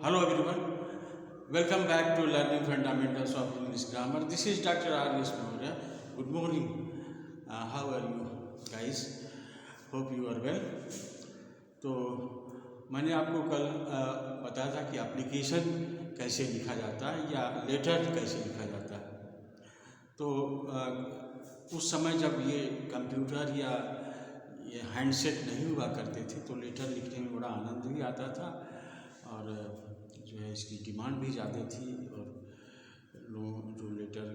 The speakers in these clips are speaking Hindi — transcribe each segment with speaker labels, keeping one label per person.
Speaker 1: Hello everyone, welcome back to Learning Fundamentals of English Grammar. This is Dr. R.S. Maurya. Good morning. How are you guys? Hope you are well. तो मैंने आपको कल बताया था कि एप्लीकेशन कैसे लिखा जाता है या लेटर कैसे लिखा जाता है। तो उस समय जब ये कंप्यूटर या ये हैंडसेट नहीं हुआ करते थे तो लेटर लिखने में बड़ा आनंद भी आता था और जो है इसकी डिमांड भी ज़्यादा थी और लोग जो लेटर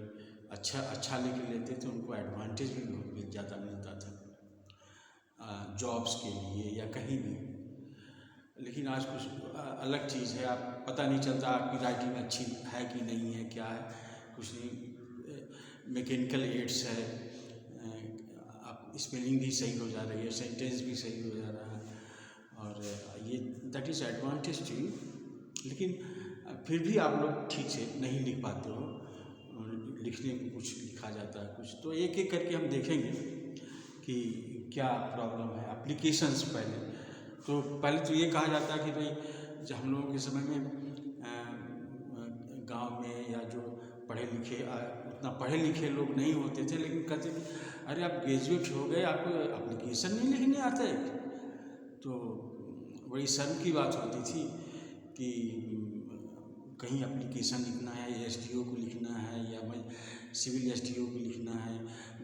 Speaker 1: अच्छा लिख लेते थे उनको एडवांटेज भी ज़्यादा मिलता था जॉब्स के लिए या कहीं भी। लेकिन आज कुछ अलग चीज़ है, आप पता नहीं चलता आपकी राइटिंग अच्छी है कि नहीं है, क्या है, कुछ नहीं। मैकेनिकल एड्स है, आप स्पेलिंग भी सही हो जा रही है, सेंटेंस भी सही हो जा रहा है और ये that is advantage to you. लेकिन फिर भी आप लोग ठीक से नहीं लिख पाते हो, लिखने में कुछ लिखा जाता है कुछ। तो एक एक करके हम देखेंगे कि क्या प्रॉब्लम है एप्लीकेशंस। पहले तो ये कहा जाता है कि भाई जब हम लोगों के समय में गांव में या जो उतना पढ़े लिखे लोग नहीं होते थे, लेकिन कहते अरे आप ग्रेजुएट हो गए, आपको एप्लीकेशन नहीं लिखने आता है। तो बड़ी शर्म की बात होती थी कि कहीं एप्लीकेशन लिखना है, एसडीओ को लिखना है या सिविल एसडीओ को लिखना है,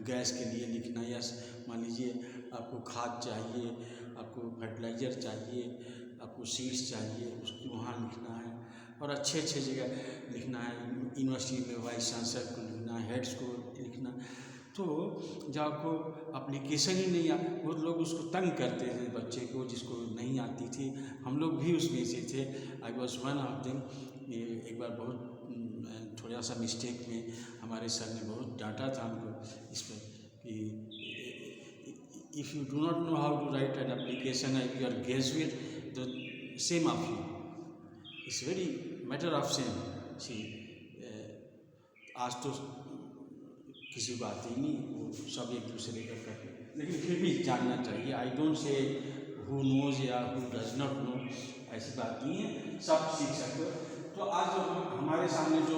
Speaker 1: गैस के लिए लिखना है, या मान लीजिए आपको खाद चाहिए, आपको फर्टिलाइज़र चाहिए, आपको सीड्स चाहिए, उसको वहाँ लिखना है और अच्छे जगह लिखना है। यूनिवर्सिटी में वाइस चांसलर को लिखना है, हेड्स को लिखना। तो जब आपको एप्लीकेशन ही नहीं बहुत लोग उसको तंग करते थे बच्चे को जिसको नहीं आती थी। हम लोग भी उसमें से थे, I was one of them. एक बार बहुत थोड़ा सा मिस्टेक में हमारे सर ने बहुत डांटा था हमको इस पर कि if you do not know how to write an application if you are graduate the same of you it's very matter of same. आज तो किसी को आती नहीं, वो सब एक दूसरे का करते, लेकिन फिर भी जानना चाहिए। I don't say who knows या हु डज नॉट नो, ऐसी बात नहीं है, सब सीख सकते हो। तो आज जो हमारे सामने जो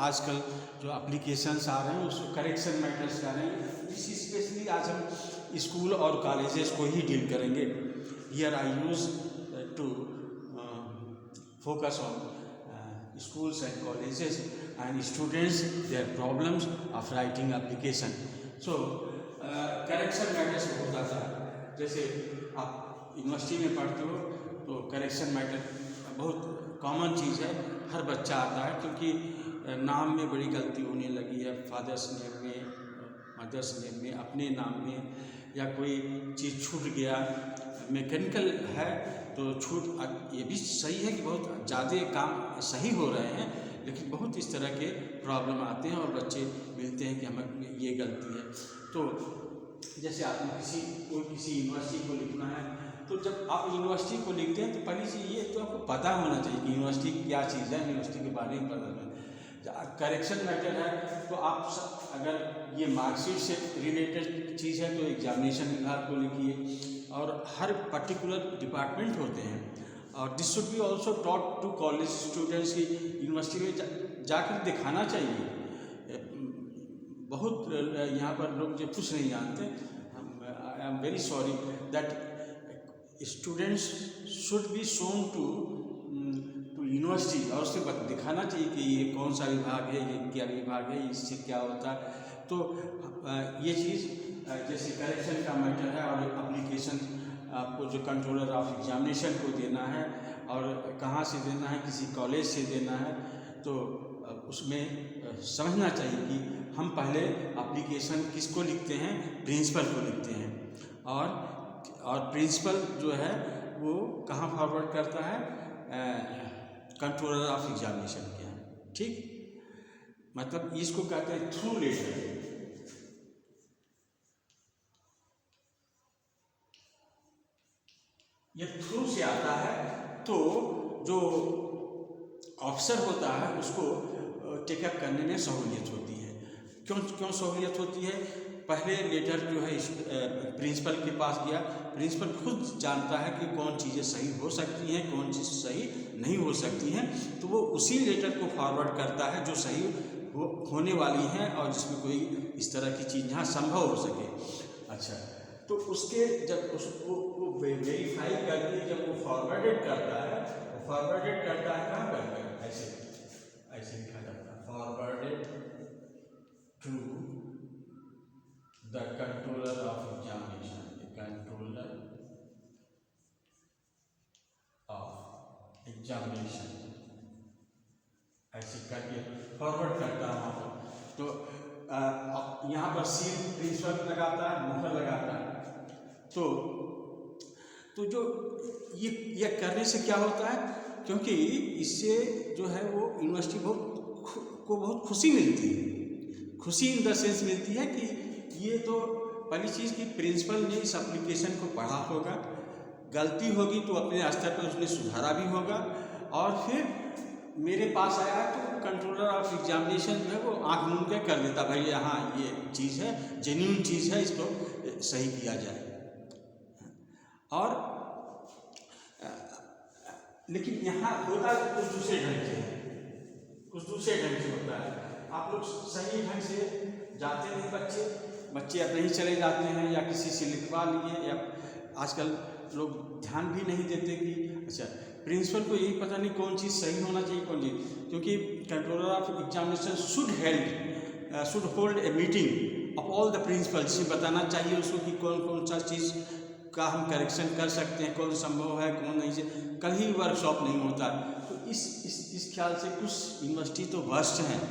Speaker 1: आजकल जो एप्लीकेशंस आ रहे हैं उसको करेक्शन मैटर्स आ रहे हैं, इसी स्पेशली आज हम स्कूल और कॉलेजेस को ही डील करेंगे। Here I use to focus on schools and colleges and students their problems of writing application. So correction matters बहुत आता है। जैसे आप यूनिवर्सिटी में पढ़ते हो तो करेक्शन मैटर बहुत कॉमन चीज़ है, हर बच्चा आता है, क्योंकि नाम में बड़ी गलती होने लगी है, फादर्स नेम में, मदर्स नेम में, अपने नाम में, या कोई चीज़ छूट गया, मैकेनिकल है तो छूट। ये भी सही है कि बहुत ज़्यादा काम सही हो रहे हैं, लेकिन बहुत इस तरह के प्रॉब्लम आते हैं और बच्चे मिलते हैं कि हमें ये गलती है। तो जैसे आपने किसी यूनिवर्सिटी को लिखना है, तो जब आप यूनिवर्सिटी को लिखते हैं तो पहली चीज़ ये तो आपको पता होना चाहिए कि यूनिवर्सिटी क्या चीज़ है, यूनिवर्सिटी के बारे में पता होना। करेक्शन मैटर है तो आप अगर ये मार्कशीट से रिलेटेड चीज़ है तो एग्जामिनेशन विभाग को लिखिए, और हर पर्टिकुलर डिपार्टमेंट होते हैं। और this should be also taught to college students की यूनिवर्सिटी में जाकर दिखाना चाहिए। बहुत यहाँ पर लोग जो कुछ नहीं जानते, I am very sorry that students should be shown to university, और उससे दिखाना चाहिए कि ये कौन सा विभाग है, ये क्या विभाग है, इससे क्या होता है। तो ये चीज़ जैसे करेक्शन का मैटर है, और एप्लीकेशन आपको जो कंट्रोलर ऑफ एग्जामिनेशन को देना है और कहाँ से देना है, किसी कॉलेज से देना है, तो उसमें समझना चाहिए कि हम पहले एप्लीकेशन किसको लिखते हैं, प्रिंसिपल को लिखते हैं, और प्रिंसिपल जो है वो कहाँ फॉरवर्ड करता है, कंट्रोलर ऑफ एग्जामिनेशन के हैं। ठीक, मतलब इसको कहते हैं थ्रू लेटर। ये थ्रू से आता है तो जो ऑफिसर होता है उसको टेकअप करने में सहूलियत होती है। क्यों सहूलियत होती है? पहले लेटर जो है प्रिंसिपल के पास गया, प्रिंसिपल खुद जानता है कि कौन चीज़ें सही हो सकती हैं, कौन चीज़ सही नहीं हो सकती हैं, तो वो उसी लेटर को फॉरवर्ड करता है जो सही होने वाली हैं और जिसमें कोई इस तरह की चीज़ जहाँ संभव हो सके। अच्छा, तो उसके जब उसको वो वेरीफाई करके जब वो फॉरवर्डेड करता है, वो फॉरवर्डेड करता है कहाँ पर, ऐसे ऐसे लिखा जाता है, forwarded to the controller of examination, controller of examination, ऐसे करके फॉरवर्ड करता है वहाँ पर। तो यहाँ पर सील प्रिंसिपल लगाता है, मुहर लगाता है। तो जो ये करने से क्या होता है, क्योंकि इससे जो है वो यूनिवर्सिटी को बहुत खुशी मिलती है। खुशी इन द सेंस मिलती है कि ये तो पहली चीज़ कि प्रिंसिपल ने इस एप्लीकेशन को पढ़ा होगा, गलती होगी तो अपने स्तर पर उसने सुधारा भी होगा, और फिर मेरे पास आया तो कंट्रोलर ऑफ एग्जामिनेशन जो है वो आँख मूंद के कर देता, भाई यहाँ ये चीज़ है, जेन्युइन चीज़ है, इसको सही किया जाए। और लेकिन यहाँ होता कुछ दूसरे ढंग से है, कुछ दूसरे ढंग से होता है। आप लोग सही ढंग से जाते नहीं, बच्चे अपने ही चले जाते हैं या किसी से लिखवा लिए, या आजकल लोग ध्यान भी नहीं देते कि अच्छा प्रिंसिपल को यही पता नहीं कौन चीज़ सही होना चाहिए कौन चीज़, क्योंकि controller of examination should hold a meeting of all the principal, जिसे बताना चाहिए उसको कि कौन सा चीज़ का हम करेक्शन कर सकते हैं, कौन संभव है कौन नहीं से। कल ही वर्कशॉप नहीं होता, तो इस ख्याल से कुछ यूनिवर्सिटी तो वर्स्ट हैं,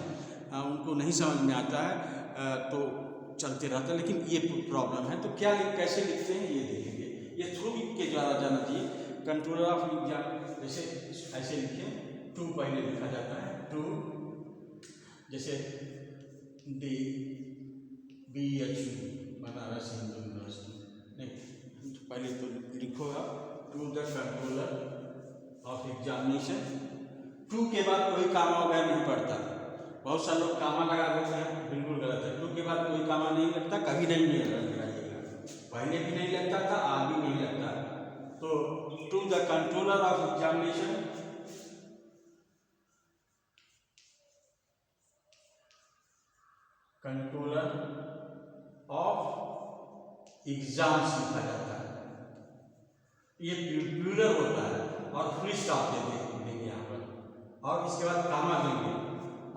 Speaker 1: उनको नहीं समझ में आता है, तो चलते रहता है। लेकिन ये प्रॉब्लम है, तो क्या कैसे लिखते हैं ये देखेंगे। ये थ्रू के द्वारा जाना चाहिए। कंट्रोलर ऑफ एग्जाम जैसे ऐसे लिखें, टू पहले लिखा जाता है, टू जैसे BHU बनारस हिंदू यूनिवर्सिटी, नहीं पहले तो लिखोगा to the controller of examination. To के बाद कोई कामा वगैरह नहीं पड़ता, बहुत सारे लोग कामा लगा देते हैं, बिल्कुल गलत है। टू के बाद कोई कामा नहीं लगता, कभी नहीं लगाइएगा, पहले भी नहीं लगता था, आज भी नहीं लगता। तो to the controller of examination, controller of exams लिखा जाता है, ये प्लूरल होता है, और फुल स्टॉप देंगे यहाँ पर, और इसके बाद कामा देंगे,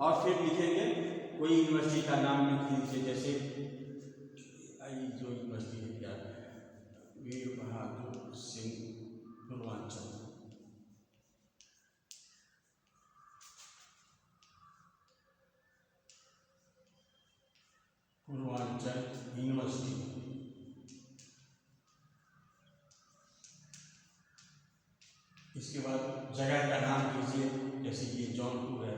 Speaker 1: और फिर लिखेंगे कोई यूनिवर्सिटी का नाम लिख लीजिए, जैसे जो यूनिवर्सिटी है क्या, वीर बहादुर सिंह पूर्वांचल, पूर्वांचल यूनिवर्सिटी। इसके बाद जगह का नाम लीजिए, जैसे ये जौनपुर है,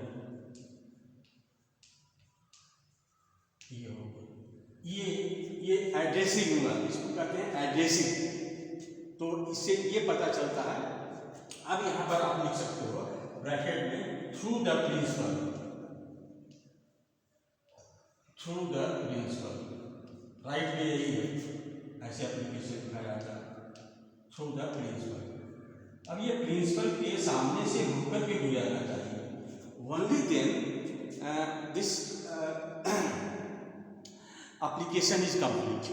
Speaker 1: ये हो गया। ये एड्रेसिंग हुआ, इसको कहते हैं एड्रेसिंग। तो इससे ये पता चलता है। अब यहाँ पर आप लिख सकते हो ब्रैकेट में through the principal, through the principal, right में यही है, ऐसे एप्लीकेशन लिखा जाता है, थ्रू द प्रिंसिपल। अब ये प्रिंसिपल के सामने से होकर के गुजरना चाहिए, only then this application is complete.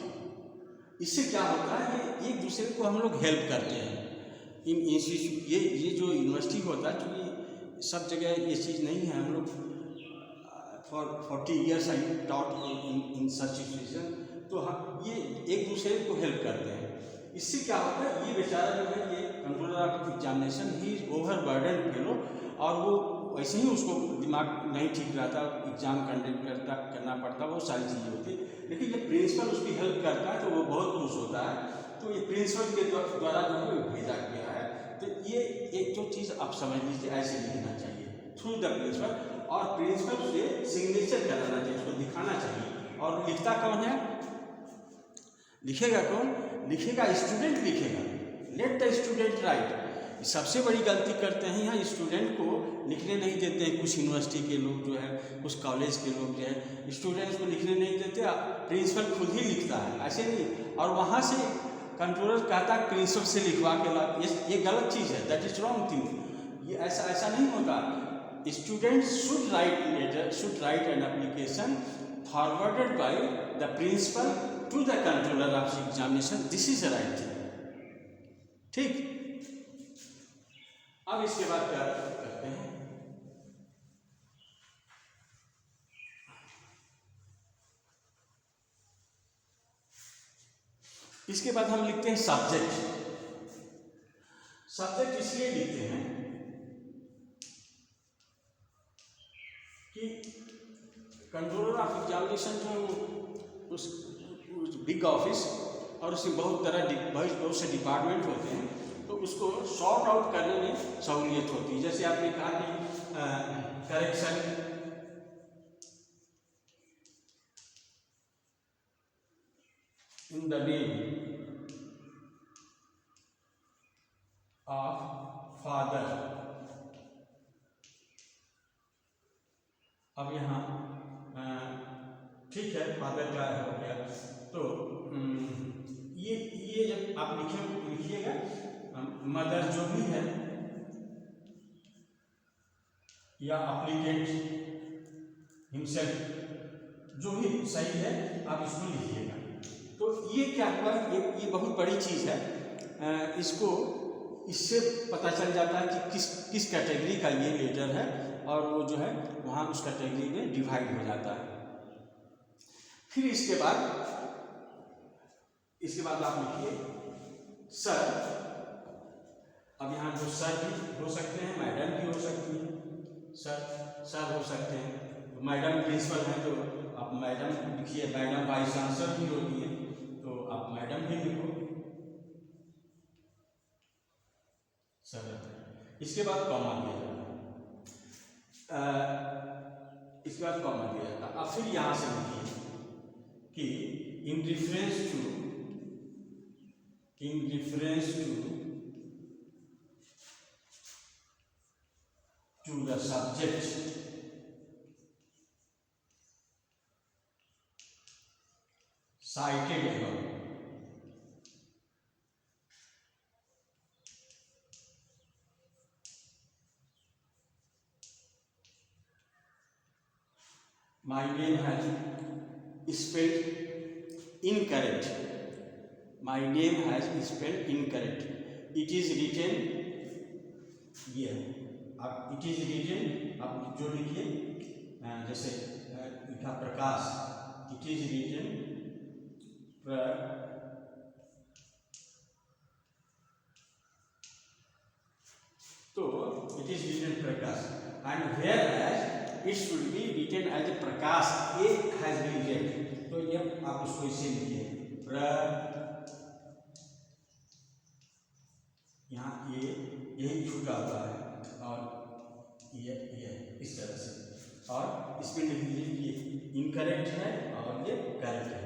Speaker 1: इससे क्या होता है, ये एक दूसरे को हम लोग हेल्प करते हैं। इन इंस्टीट्यूट ये जो यूनिवर्सिटी होता है, क्योंकि सब जगह ये चीज़ नहीं है, हम लोग for 40 years I taught in such situation, तो हम ये एक दूसरे को हेल्प करते हैं। इससे क्या होता है, ये बेचारा जो है, ये controller of examination he is over burden fellow, और वो वैसे ही उसको दिमाग नहीं ठीक रहता, एग्जाम कंडक्ट करना पड़ता, वो सारी चीज़ें होती। लेकिन जब प्रिंसिपल उसकी हेल्प करता है तो वो बहुत खुश होता है। तो ये प्रिंसिपल के द्वारा जो है भेजा गया है। तो ये एक जो चीज़ आप समझ लीजिए, ऐसे लिखना चाहिए, थ्रू द प्रिंसिपल, और प्रिंसिपल से सिग्नेचर कराना चाहिए, उसको दिखाना चाहिए। और लिखता कौन है, लिखेगा कौन, लिखेगा स्टूडेंट लिखेगा, लेट द स्टूडेंट राइट। सबसे बड़ी गलती करते हैं यहाँ, स्टूडेंट को लिखने नहीं देते हैं। कुछ यूनिवर्सिटी के लोग जो है, कुछ कॉलेज के लोग जो है, स्टूडेंट्स को लिखने नहीं देते, प्रिंसिपल खुद ही लिखता है, ऐसे नहीं। और वहाँ से कंट्रोलर कहता है प्रिंसिपल से लिखवा के ला, ये गलत चीज़ है, दैट इज रॉन्ग थिंग। ये ऐसा ऐसा नहीं होगा। Student should write letter, should write an application forwarded by the principal to the controller of examination, this is right thing. ठीक, अब इसके बाद क्या करते हैं, इसके बाद हम लिखते हैं सब्जेक्ट। सब्जेक्ट इसलिए लिखते हैं कि कंट्रोलर ऑफ एग्जामिनेशन जो उस बिग ऑफिस और उसमें बहुत से डिपार्टमेंट होते हैं, तो उसको सॉर्ट आउट करने में सहूलियत होती है। जैसे आपने कहा कि correction in the name of father. अब यहाँ ठीक है, फादर का हो गया, तो ये जब आप लिखिएगा, मदर जो भी है या एप्लीकेंट हिमसेल्फ, जो भी सही है आप इसको लिखिएगा। तो ये क्या हुआ, ये बहुत बड़ी चीज़ है। इसको इससे पता चल जाता है कि किस कैटेगरी का ये लेटर है, और वो जो है वहाँ उस कैटेगरी में डिवाइड हो जाता है। फिर इसके बाद आप लिखिए सर। अब यहाँ जो सर भी हो सकते हैं, मैडम भी हो सकती हैं, सर हो सकते हैं। मैडम प्रिंसिपल हैं तो आप मैडम लिखिए, मैडम वाइस चांसलर भी होती है तो आप मैडम भी लिखो सर। इसके बाद कॉमा दिया जाता है, इसके बाद कॉमा दिया जाता है। अब फिर यहाँ से लिखिए कि in reference to the subject cited above, my name has spelled incorrect. My name has spelled incorrect. It is written here. अब it is written, आप जो लिखिए, जैसे लिखा प्रकाश, it is written तो it is written Prakash, and whereas it should be written as a Prakash, A has been left, तो ये आप उसको इसे लिखिए यहाँ यही छूटा हुआ है और ये इस तरह से, और इसमें लिख दीजिए ये इनकरेक्ट है और ये करेक्ट है।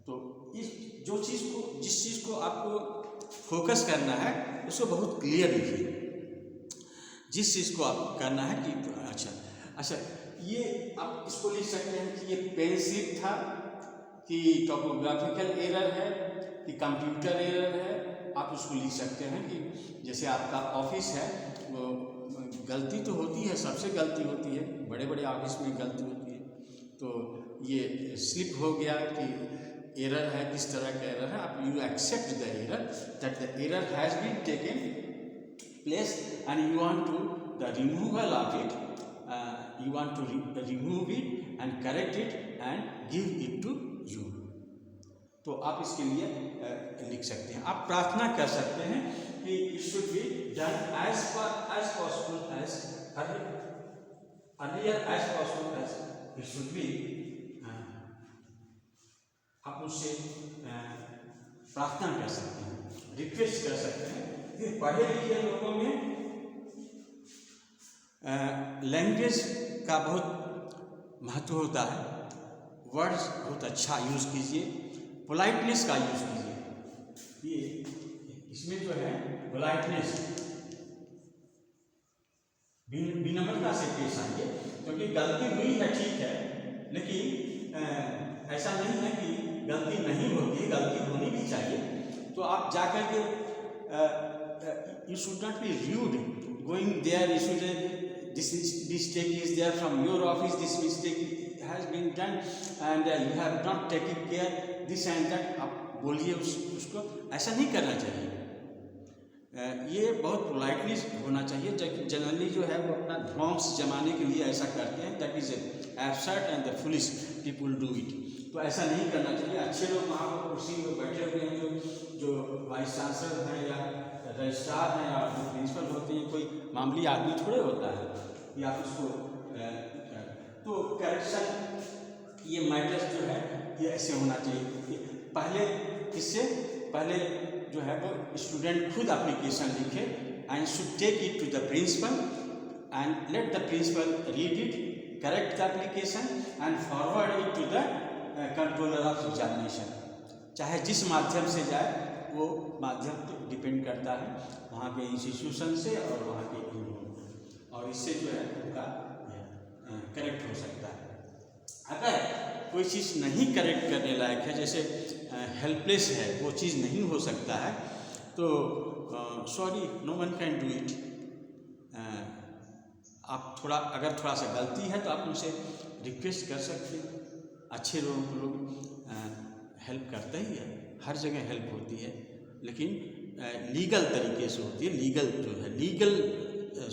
Speaker 1: तो इस जिस चीज़ को आपको फोकस करना है उसको बहुत क्लियर लिखिए। जिस चीज़ को आपको करना है कि अच्छा ये आप इसको लिख सकते हैं कि ये पेन स्लिप था, कि टोपोग्राफिकल एरर है, कि कंप्यूटर एरर है। आप उसको लिख सकते हैं कि जैसे आपका ऑफिस है, वो गलती तो होती है, सबसे गलती होती है, बड़े बड़े ऑफिस में गलती होती है। तो ये स्लिप हो गया कि एरर है, किस तरह का एरर है, आप you accept the error that the error has been taken place and you want to the removal of it, you want to remove it and correct it and give it to you। तो आप इसके लिए लिख सकते हैं। आप प्रार्थना कर सकते हैं कि it should be done as possible as earlier as possible as it should be। आप उससे प्रार्थना कर सकते हैं, रिक्वेस्ट कर सकते हैं। फिर पढ़े लिखे लोगों में लैंग्वेज का बहुत महत्व होता है। वर्ड्स बहुत अच्छा यूज़ कीजिए, पोलाइटनेस का यूज़ कीजिए। ये इसमें जो है पोलाइटनेस, विनम्रता से पेश आइए, क्योंकि गलती हुई है ठीक है, लेकिन ऐसा नहीं है कि गलती नहीं होती है, गलती होनी भी चाहिए। तो आप जाकर के you should not be rude, going there, you should this mistake is there from your office, this mistake has been done and you have not taken care this and that, आप बोलिए उसको। ऐसा नहीं करना चाहिए। ये बहुत पोलाइटली होना चाहिए। जनरली जो है वो अपना नॉर्म्स जमाने के लिए ऐसा करते हैं, that is absurd and the foolish people do it. तो ऐसा नहीं करना चाहिए। अच्छे लोग वहाँ पर कुर्सी में बैठे हुए हैं, जो वाइस चांसलर हैं या रजिस्ट्रार हैं या जो प्रिंसिपल होते हैं, कोई मामूली आदमी थोड़े होता है कि आप उसको तो करेक्शन ये मैटर्स जो है ये ऐसे होना चाहिए। पहले इससे पहले जो है वो स्टूडेंट खुद एप्लीकेशन लिखे and should take it to the principal and let the principal read it, correct the application and forward it to the controller of examination. चाहे जिस माध्यम से जाए वो माध्यम तो डिपेंड करता है वहाँ के इंस्टीट्यूशन से और वहाँ के और इससे जो है उनका करेक्ट हो सकता है। अगर कोई चीज़ नहीं करेक्ट करने लायक है, जैसे हेल्पलेस है, वो चीज़ नहीं हो सकता है, तो sorry no one can do it. आप थोड़ा अगर थोड़ा सा गलती है तो आप उनसे रिक्वेस्ट कर सकते हैं। अच्छे लोगों को लोग हेल्प करते ही है, हर जगह हेल्प होती है, लेकिन लीगल तरीके से होती है। लीगल जो है legal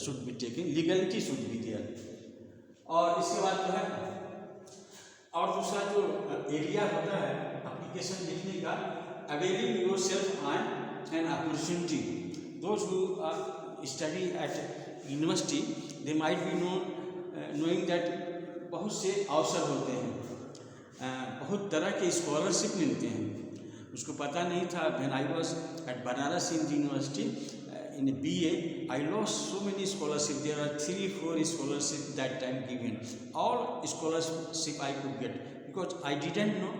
Speaker 1: should be taken, legality should be there. और इसके बाद जो है और दूसरा जो एरिया होता है एप्लीकेशन लिखने का, availing yourself and an opportunity. Those who study eight university they might be knowing that बहुत से अवसर होते हैं, बहुत तरह के स्कॉलरशिप मिलते हैं। उसको पता नहीं था। When I was at Banaras Hindu university in BA, I lost so many scholarship. There are 3-4 scholarship that time given. All scholarship I could get because I didn't know.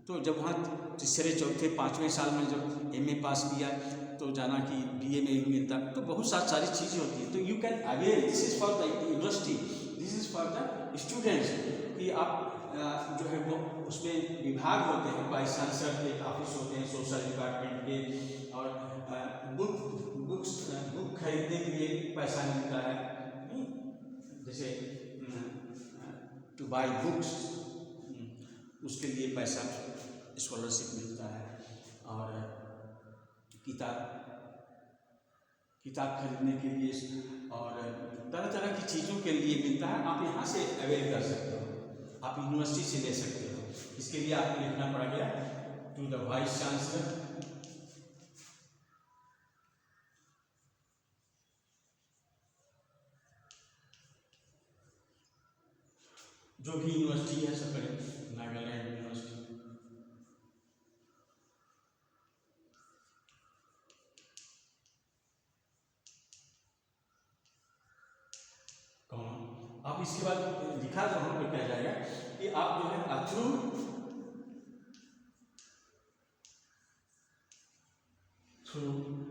Speaker 1: तो जब वहाँ तीसरे चौथे पाँचवें साल में जब MA पास किया तो जाना कि BA में ही मिलता, तो बहुत सारी चीज़ें होती हैं। तो you can aware, this is for the university, this is for the students, कि आप जो है वो उसमें विभाग होते हैं, वाइस चांसलर के ऑफिस होते हैं, सोशल डिपार्टमेंट के, और बुक खरीदने के लिए पैसा मिलता है, जैसे टू बाय बुक्स, उसके लिए पैसा स्कॉलरशिप मिलता है, और किताब खरीदने के लिए और तरह तरह की चीज़ों के लिए मिलता है। आप यहाँ से अवेल कर सकते हो, आप यूनिवर्सिटी से ले सकते हो। इसके लिए आपको लिखना पड़ेगा टू द वाइस चांसलर, जो भी यूनिवर्सिटी है सब करें, नागालैंड यूनिवर्सिटी, कौन। आप इसके बाद लिखा तो वहाँ पर क्या जाएगा कि आप जो है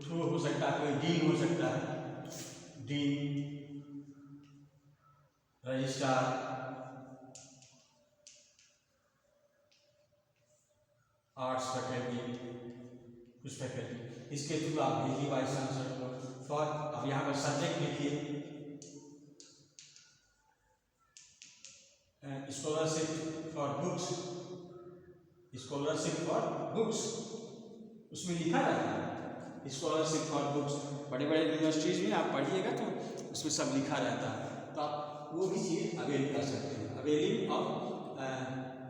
Speaker 1: थ्रू हो सकता है, कोई डीन हो सकता है, डीन, रजिस्ट्रार, आर्ट्स फैकल्टी, कुछ फैकल्टी, इसके थ्रू आप भेजिए वाइस चांसलर को। तो अब यहाँ पर सब्जेक्ट लिखिए, scholarship for books, scholarship for books, उसमें लिखा रहता है स्कॉलरशिप फॉर बुक्स। बड़े बड़े यूनिवर्सिटीज़ में आप पढ़िएगा तो उसमें सब लिखा रहता है, तो आप वो भी चीज़ अवेल कर सकते हैं। Availing of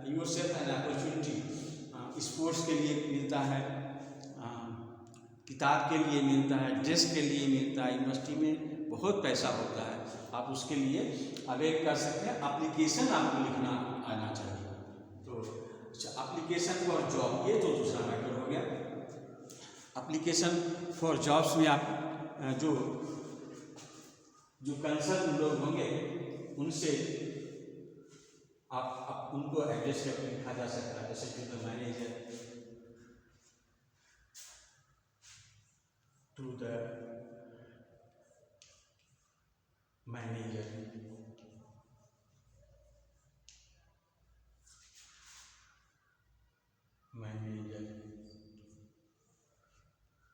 Speaker 1: yourself an opportunity, sports के लिए मिलता है, किताब के लिए मिलता है, ड्रेस के लिए मिलता है। यूनिवर्सिटी में बहुत पैसा होता है, आप उसके लिए अवेल कर सकते हैं। एप्लीकेशन आपको लिखना आना चाहिए। तो एप्लीकेशन फॉर जॉब, ये तो दूसरा मैटर हो गया। एप्लीकेशन फॉर जॉब्स में आप जो कंसर्न लोग होंगे उनसे आप उनको एड्रेस करके लिखा जा सकता है, जैसे to the manager, to the manager,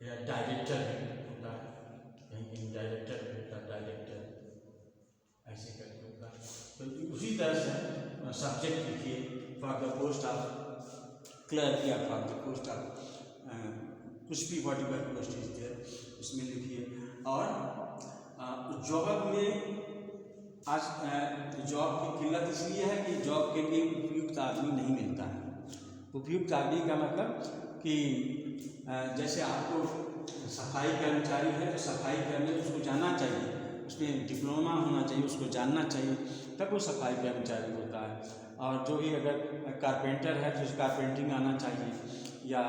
Speaker 1: या डायरेक्टर होता है, कहीं डायरेक्टर तरह से सब्जेक्ट लिखिए for the post of clerk या फॉर द पोस्ट ऑफ कुछ भी whatever post is there उसमें लिखिए। और जॉब में आज जॉब की किल्लत इसलिए है कि जॉब के लिए उपयुक्त आदमी नहीं मिलता है। उपयुक्त आदमी का मतलब कि जैसे आपको सफाई कर्मचारी है तो सफाई करने उसको जाना चाहिए, उसमें डिप्लोमा होना चाहिए, उसको जानना चाहिए, तब वो सफाई कर्मचारी होता है। और जो भी अगर कारपेंटर है तो उसको कारपेंटिंग आना चाहिए, या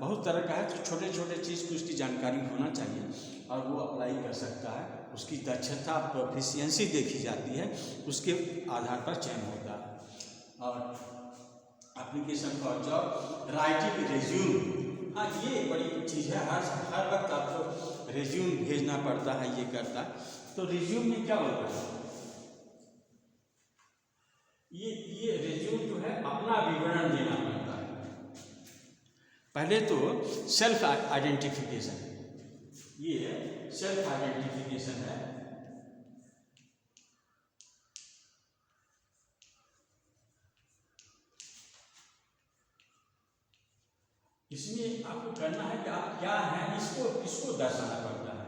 Speaker 1: बहुत तरह का है तो छोटे छोटे चीज़ की उसकी जानकारी होना चाहिए और वो अप्लाई कर सकता है। उसकी दक्षता प्रोफिशिएंसी देखी जाती है, उसके आधार पर चयन होता है। और application for job, writing resume, हाँ ये बड़ी चीज़ है, हर वक्त आपको रेज्यूम भेजना पड़ता है, ये करता है। तो रेज्यूम में क्या होता है, ये रेज्यूम जो है अपना विवरण देना पड़ता है। पहले तो सेल्फ आइडेंटिफिकेशन, ये सेल्फ आइडेंटिफिकेशन है। इसमें आपको करना है कि आप क्या हैं इसको दर्शाना पड़ता है।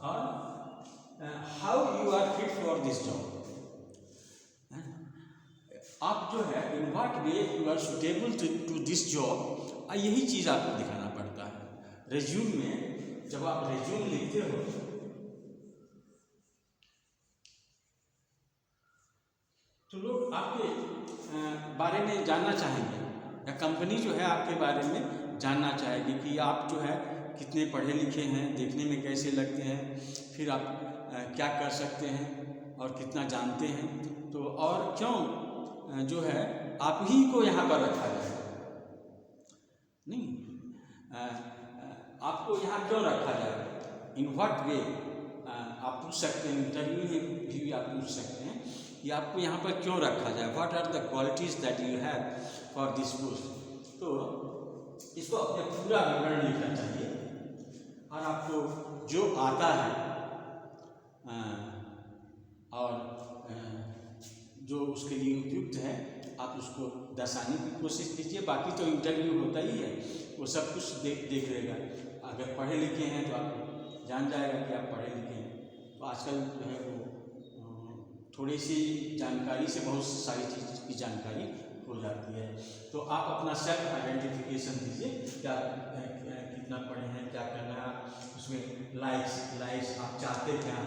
Speaker 1: और how you are fit for this job, आप जो है in what way you are suitable to this job, यही चीज़ आपको दिखाना पड़ता है। रेज्यूम में जब आप रेज्यूम लिखते हो तो लोग आपके बारे में जानना चाहेंगे, या कंपनी जो है आपके बारे में जानना चाहेगी कि आप जो है कितने पढ़े लिखे हैं, देखने में कैसे लगते हैं, फिर आप क्या कर सकते हैं और कितना जानते हैं। तो और क्यों जो है आप ही को यहाँ पर रखा जाए, नहीं आपको यहाँ क्यों रखा जाए, इन व्हाट वे, आप पूछ सकते हैं, इंटरव्यू में भी आप पूछ सकते हैं कि आपको यहाँ पर क्यों रखा जाए, what are the qualities that you have for this post. तो इसको अपने पूरा विवरण लिखना चाहिए, और आपको जो आता है और जो उसके लिए उपयुक्त है आप उसको दर्शाने की कोशिश कीजिए। बाकी तो इंटरव्यू होता ही है, वो सब कुछ देख लेगा। अगर पढ़े लिखे हैं तो आप जान जाएगा कि आप पढ़े लिखे हैं। तो आजकल जो है वो थोड़ी सी जानकारी से बहुत सारी चीज़ की जानकारी हो जाती है। तो आप अपना सेल्फ आइडेंटिफिकेशन दीजिए, क्या कितना पढ़े हैं, क्या करना है, उसमें लाइक्स आप चाहते क्या हैं।